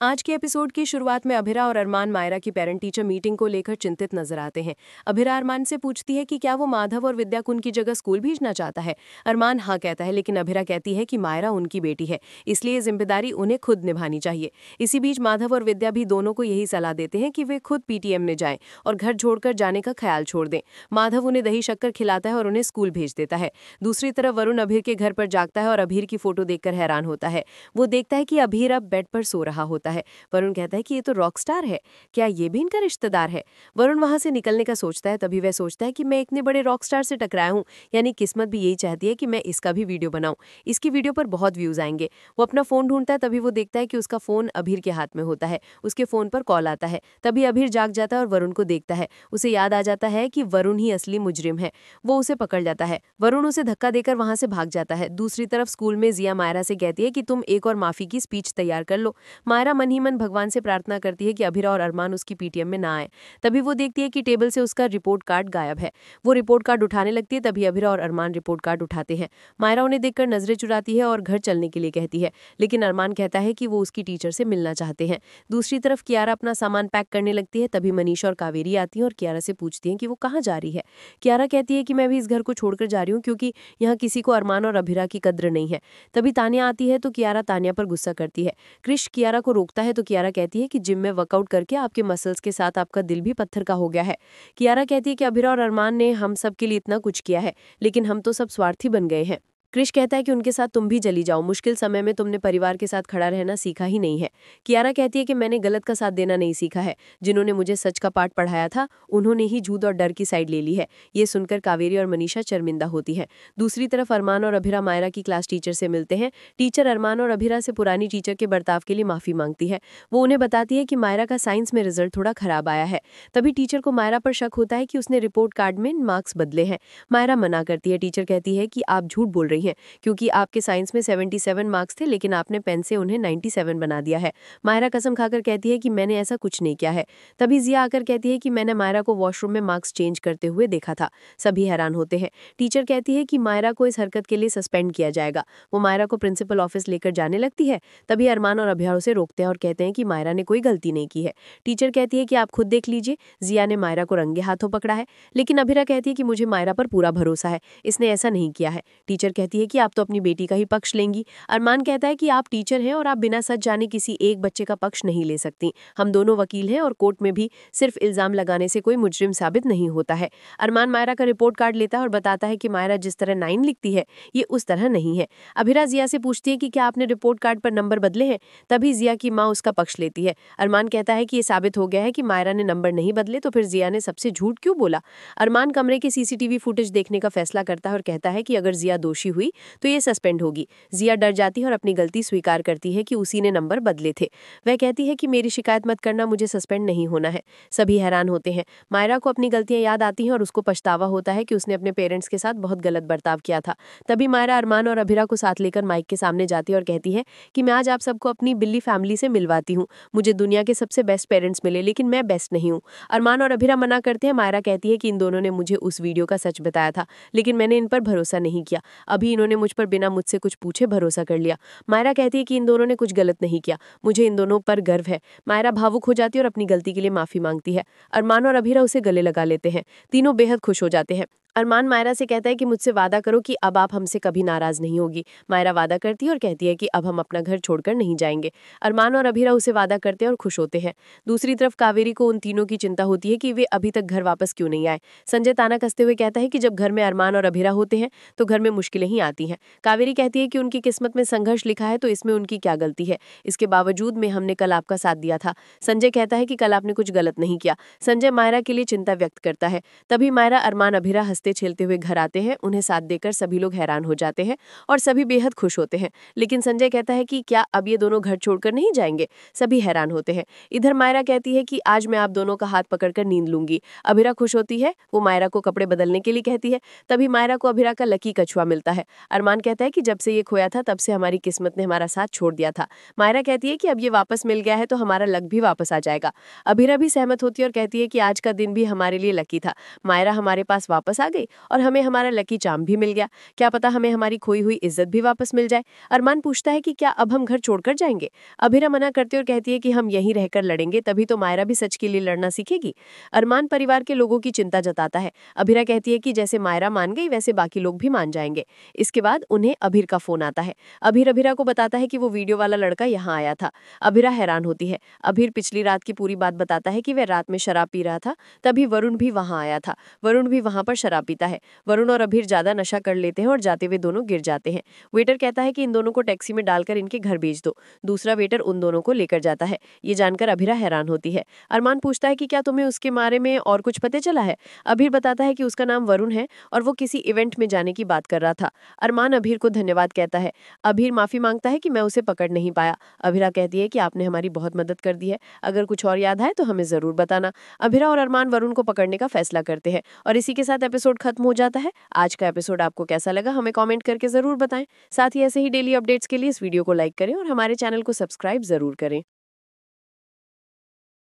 आज के एपिसोड की शुरुआत में अभिरा और अरमान मायरा की पेरेंट टीचर मीटिंग को लेकर चिंतित नजर आते हैं। अभिरा अरमान से पूछती है कि क्या वो माधव और विद्या को उनकी जगह स्कूल भेजना चाहता है। अरमान हाँ कहता है, लेकिन अभिरा कहती है कि मायरा उनकी बेटी है, इसलिए जिम्मेदारी उन्हें खुद निभानी चाहिए। इसी बीच माधव और विद्या भी दोनों को यही सलाह देते हैं कि वे खुद पीटीएम में जाएं और घर छोड़कर जाने का ख्याल छोड़ दें। माधव उन्हें दही शक्कर खिलाता है और उन्हें स्कूल भेज देता है। दूसरी तरफ वरुण अभीर के घर पर जागता है और अभीर की फोटो देखकर हैरान होता है। वो देखता है कि अभीर अब बेड पर सो रहा होता है। वरुण कहता है कि ये तो रॉक स्टार है, क्या ये भी इनका रिश्तेदार है। वरुण वहां से निकलने का सोचता है, तभी वह सोचता है कि मैं इतने बड़े रॉक स्टार से टकराया हूँ, यानी किस्मत भी यही चाहती है कि मैं इसका भी वीडियो बनाऊं। इसकी वीडियो पर बहुत व्यूज आएंगे। वो अपना फोन ढूंढता है, तभी वो देखता है कि उसका फोन अभीर के हाथ में होता है। उसके फोन पर कॉल आता है। तभी अभीर जाग जाता है और वरुण को देखता है। उसे याद आ जाता है कि वरुण ही असली मुजरिम है। वो उसे पकड़ जाता है। वरुण उसे धक्का देकर वहां से भाग जाता है। दूसरी तरफ स्कूल में जिया मायरा से कहती है कि तुम एक और माफी की स्पीच तैयार कर लो। मायरा मन ही मन भगवान से प्रार्थना करती है कि अभिरा और अरमान उसकी पीटीएम में ना आए। तभी वो देखती है कि टेबल से उसका रिपोर्ट कार्ड गायब है। वो रिपोर्ट कार्ड उठाने लगती है, तभी अभिरा और अरमान रिपोर्ट कार्ड उठाते हैं। मायरा उन्हें देखकर नजरें चुराती है और घर चलने के लिए कहती है, लेकिन अरमान कहता है कि वो उसकी टीचर से मिलना चाहते हैं। दूसरी तरफ कियारा अपना सामान पैक करने लगती है। तभी मनीषा और कावेरी आती हैं और कियारा से पूछती हैं कि वो कहाँ जा रही है। कियारा कहती है कि मैं भी इस घर को छोड़कर जा रही हूँ, क्योंकि यहाँ किसी को अरमान और अभिरा की कद्र नहीं है। तभी तानिया आती है तो कियारा तानिया पर गुस्सा करती है। क्रिश कियारा को रोकता है तो कियारा कहती है कि जिम में वर्कआउट करके आपके मसल्स के साथ आपका दिल भी पत्थर का हो गया है। कियारा कहती है कि अभिरा और अरमान ने हम सब के लिए इतना कुछ किया है, लेकिन हम तो सब स्वार्थी बन गए हैं। क्रिश कहता है कि उनके साथ तुम भी चली जाओ, मुश्किल समय में तुमने परिवार के साथ खड़ा रहना सीखा ही नहीं है। कियारा कहती है कि मैंने गलत का साथ देना नहीं सीखा है, जिन्होंने मुझे सच का पाठ पढ़ाया था उन्होंने ही झूठ और डर की साइड ले ली है। ये सुनकर कावेरी और मनीषा शर्मिंदा होती है। दूसरी तरफ अरमान और अभिरा मायरा की क्लास टीचर से मिलते हैं। टीचर अरमान और अभिरा से पुरानी टीचर के बर्ताव के लिए माफी मांगती है। वो उन्हें बताती है कि मायरा का साइंस में रिजल्ट थोड़ा खराब आया है। तभी टीचर को मायरा पर शक होता है कि उसने रिपोर्ट कार्ड में मार्क्स बदले हैं। मायरा मना करती है। टीचर कहती है कि आप झूठ बोल रही हैं, क्योंकि आपके साइंस में 77 मार्क्स थे, लेकिन आपने पेन से उन्हें 97 बना दिया है। मायरा कसम खाकर कहती है कि मैंने ऐसा कुछ नहीं किया है। तभी जिया आकर कहती है कि मैंने मायरा को वॉशरूम में मार्क्स चेंज करते हुए देखा था। सभी हैरान होते हैं। टीचर कहती है कि मायरा को इस हरकत के लिए सस्पेंड किया जाएगा। वो मायरा को प्रिंसिपल ऑफिस लेकर जाने लगती है। तभी अरमान और अभिरा उसे रोकते हैं और कहते हैं कि मायरा ने कोई गलती नहीं की है। टीचर कहती है कि आप खुद देख लीजिए, जिया ने मायरा को रंगे हाथों पकड़ा है। लेकिन अभिरा कहती है कि मुझे मायरा पर पूरा भरोसा है, इसने ऐसा नहीं किया है। टीचर कहती है कि आप तो अपनी बेटी का ही पक्ष लेंगी। अरमान कहता है कि आप टीचर हैं और आप बिना सच जाने किसी एक बच्चे का पक्ष नहीं ले सकती। हम दोनों वकील हैं और कोर्ट में भी सिर्फ इल्जाम लगाने से कोई मुजरिम साबित नहीं होता है। अरमान मायरा का रिपोर्ट कार्ड लेता है और बताता है कि मायरा जिस तरह 9 लिखती है ये उस तरह नहीं है। अभिरा जिया से पूछती है कि क्या आपने रिपोर्ट कार्ड पर नंबर बदले हैं। तभी जिया की माँ उसका पक्ष लेती है। अरमान कहता है कि ये साबित हो गया है कि मायरा ने नंबर नहीं बदले, तो फिर जिया ने सबसे झूठ क्यों बोला। अरमान कमरे के सीसीटीवी फुटेज देखने का फैसला करता है और कहता है कि अगर जिया दोषी हुई तो ये सस्पेंड होगी। जिया डर जाती है और अपनी गलती स्वीकार करती है कि उसी ने नंबर बदले थे। वह कहती है कि मेरी शिकायत मत करना, मुझे सस्पेंड नहीं होना है। सभी हैरान होते हैं। मायरा को अपनी गलतियां याद आती हैं और उसको पछतावा होता है कि उसने अपने पेरेंट्स के साथ बहुत गलत बर्ताव किया था। तभी मायरा अरमान और अभिरा को साथ लेकर माइक के सामने जाती है और कहती है कि मैं आज आप सबको अपनी बिल्ली फैमिली से मिलवाती हूँ। मुझे दुनिया के सबसे बेस्ट पेरेंट्स मिले, लेकिन मैं बेस्ट नहीं हूँ। अरमान और अभिरा मना करते हैं। मायरा कहती है कि इन दोनों ने मुझे उस वीडियो का सच बताया था, लेकिन मैंने इन पर भरोसा नहीं किया। अभी इन्होंने मुझ पर बिना मुझसे कुछ पूछे भरोसा कर लिया। मायरा कहती है कि इन दोनों ने कुछ गलत नहीं किया, मुझे इन दोनों पर गर्व है। मायरा भावुक हो जाती है और अपनी गलती के लिए माफी मांगती है। अरमान और अभिरा उसे गले लगा लेते हैं। तीनों बेहद खुश हो जाते हैं। अरमान मायरा से कहता है कि मुझसे वादा करो कि अब आप हमसे कभी नाराज नहीं होगी। मायरा वादा करती है और कहती है कि अब हम अपना घर छोड़कर नहीं जाएंगे। अरमान और अभिरा उसे वादा करते हैं और खुश होते हैं। दूसरी तरफ कावेरी को उन तीनों की चिंता होती है कि वे अभी तक घर वापस क्यों नहीं आए। संजय ताना कसते हुए कहता है कि जब घर में अरमान और अभिरा होते हैं तो घर में मुश्किलें ही आती हैं। कावेरी कहती है कि उनकी किस्मत में संघर्ष लिखा है, तो इसमें उनकी क्या गलती है। इसके बावजूद में हमने कल आपका साथ दिया था। संजय कहता है कि कल आपने कुछ गलत नहीं किया। संजय मायरा के लिए चिंता व्यक्त करता है। तभी मायरा अरमान अभिरा हंसते खेलते हुए घर आते हैं। उन्हें साथ देकर सभी लोग हैरान हो जाते हैं और सभी बेहद खुश होते हैं। लेकिन संजय कहता है कि क्या अब ये दोनों घर छोड़कर नहीं जाएंगे। सभी हैरान होते हैं। इधर मायरा कहती है कि आज मैं आप दोनों का हाथ पकड़कर नींद लूंगी। अभिरा खुश होती है। वो मायरा को कपड़े बदलने के लिए कहती है। तभी मायरा को अभिरा का लकी कछुआ मिलता है। अरमान कहता है कि जब से ये खोया था तब से हमारी किस्मत ने हमारा साथ छोड़ दिया था। मायरा कहती है कि अब ये वापस मिल गया है तो हमारा लक भी वापस आ जाएगा। अभिरा भी सहमत होती है और कहती है कि आज का दिन भी हमारे लिए लकी था। मायरा हमारे पास वापस आ गई और हमें हमारा लकी चार्म भी मिल गया। क्या पता हमें हमारी खोई हुई इज्जत भी वापस मिल जाए। अरमान पूछता है कि क्या अब हम घर छोड़कर जाएंगे। अभिरा मना करती और कहती है कि हम यहीं रहकर लड़ेंगे, तभी तो मायरा भी सच के लिए लड़ना सीखेगी। अरमान परिवार के लोगों की चिंता जताता है। अभिरा कहती है कि जैसे मायरा मान गई वैसे बाकी लोग भी मान जाएंगे। इसके बाद उन्हें अभिर का फोन आता है। अभिर अभिरा को बताता है कि वो वीडियो वाला लड़का यहाँ आया था। अभिरा हैरान होती है। अभिर पिछली रात की पूरी बात बताता है कि वह रात में शराब पी रहा था, तभी वरुण भी वहां आया था। वरुण भी वहां पर शराब पीता है। वरुण और अभिर ज्यादा नशा कर लेते हैं और जाते हुए दोनों गिर जाते हैं। वेटर कहता है कि इन दोनों को टैक्सी में डालकर इनके घर भेज दो। दूसरा वेटर उन दोनों को लेकर जाता है। ये जानकर अभिरा हैरान होती है। अरमान पूछता है कि क्या तुम्हें उसके बारे में और कुछ पता चला है। अभिर बताता है कि उसका नाम वरुण है और वो किसी इवेंट में जाने की बात कर रहा था। अरमान अभिर को धन्यवाद कहता है। अभिर माफी मांगता है कि मैं उसे पकड़ नहीं पाया। अभिरा कहती है कि आपने हमारी बहुत मदद कर दी है, अगर कुछ और याद आए तो हमें जरूर बताना। अभिरा और अरमान वरुण को पकड़ने का फैसला करते हैं और इसी के साथ एपिसोड खत्म हो जाता है। आज का एपिसोड आपको कैसा लगा हमें कमेंट करके जरूर बताएं। साथ ही ऐसे ही डेली अपडेट्स के लिए इस वीडियो को लाइक करें और हमारे चैनल को सब्सक्राइब जरूर करें।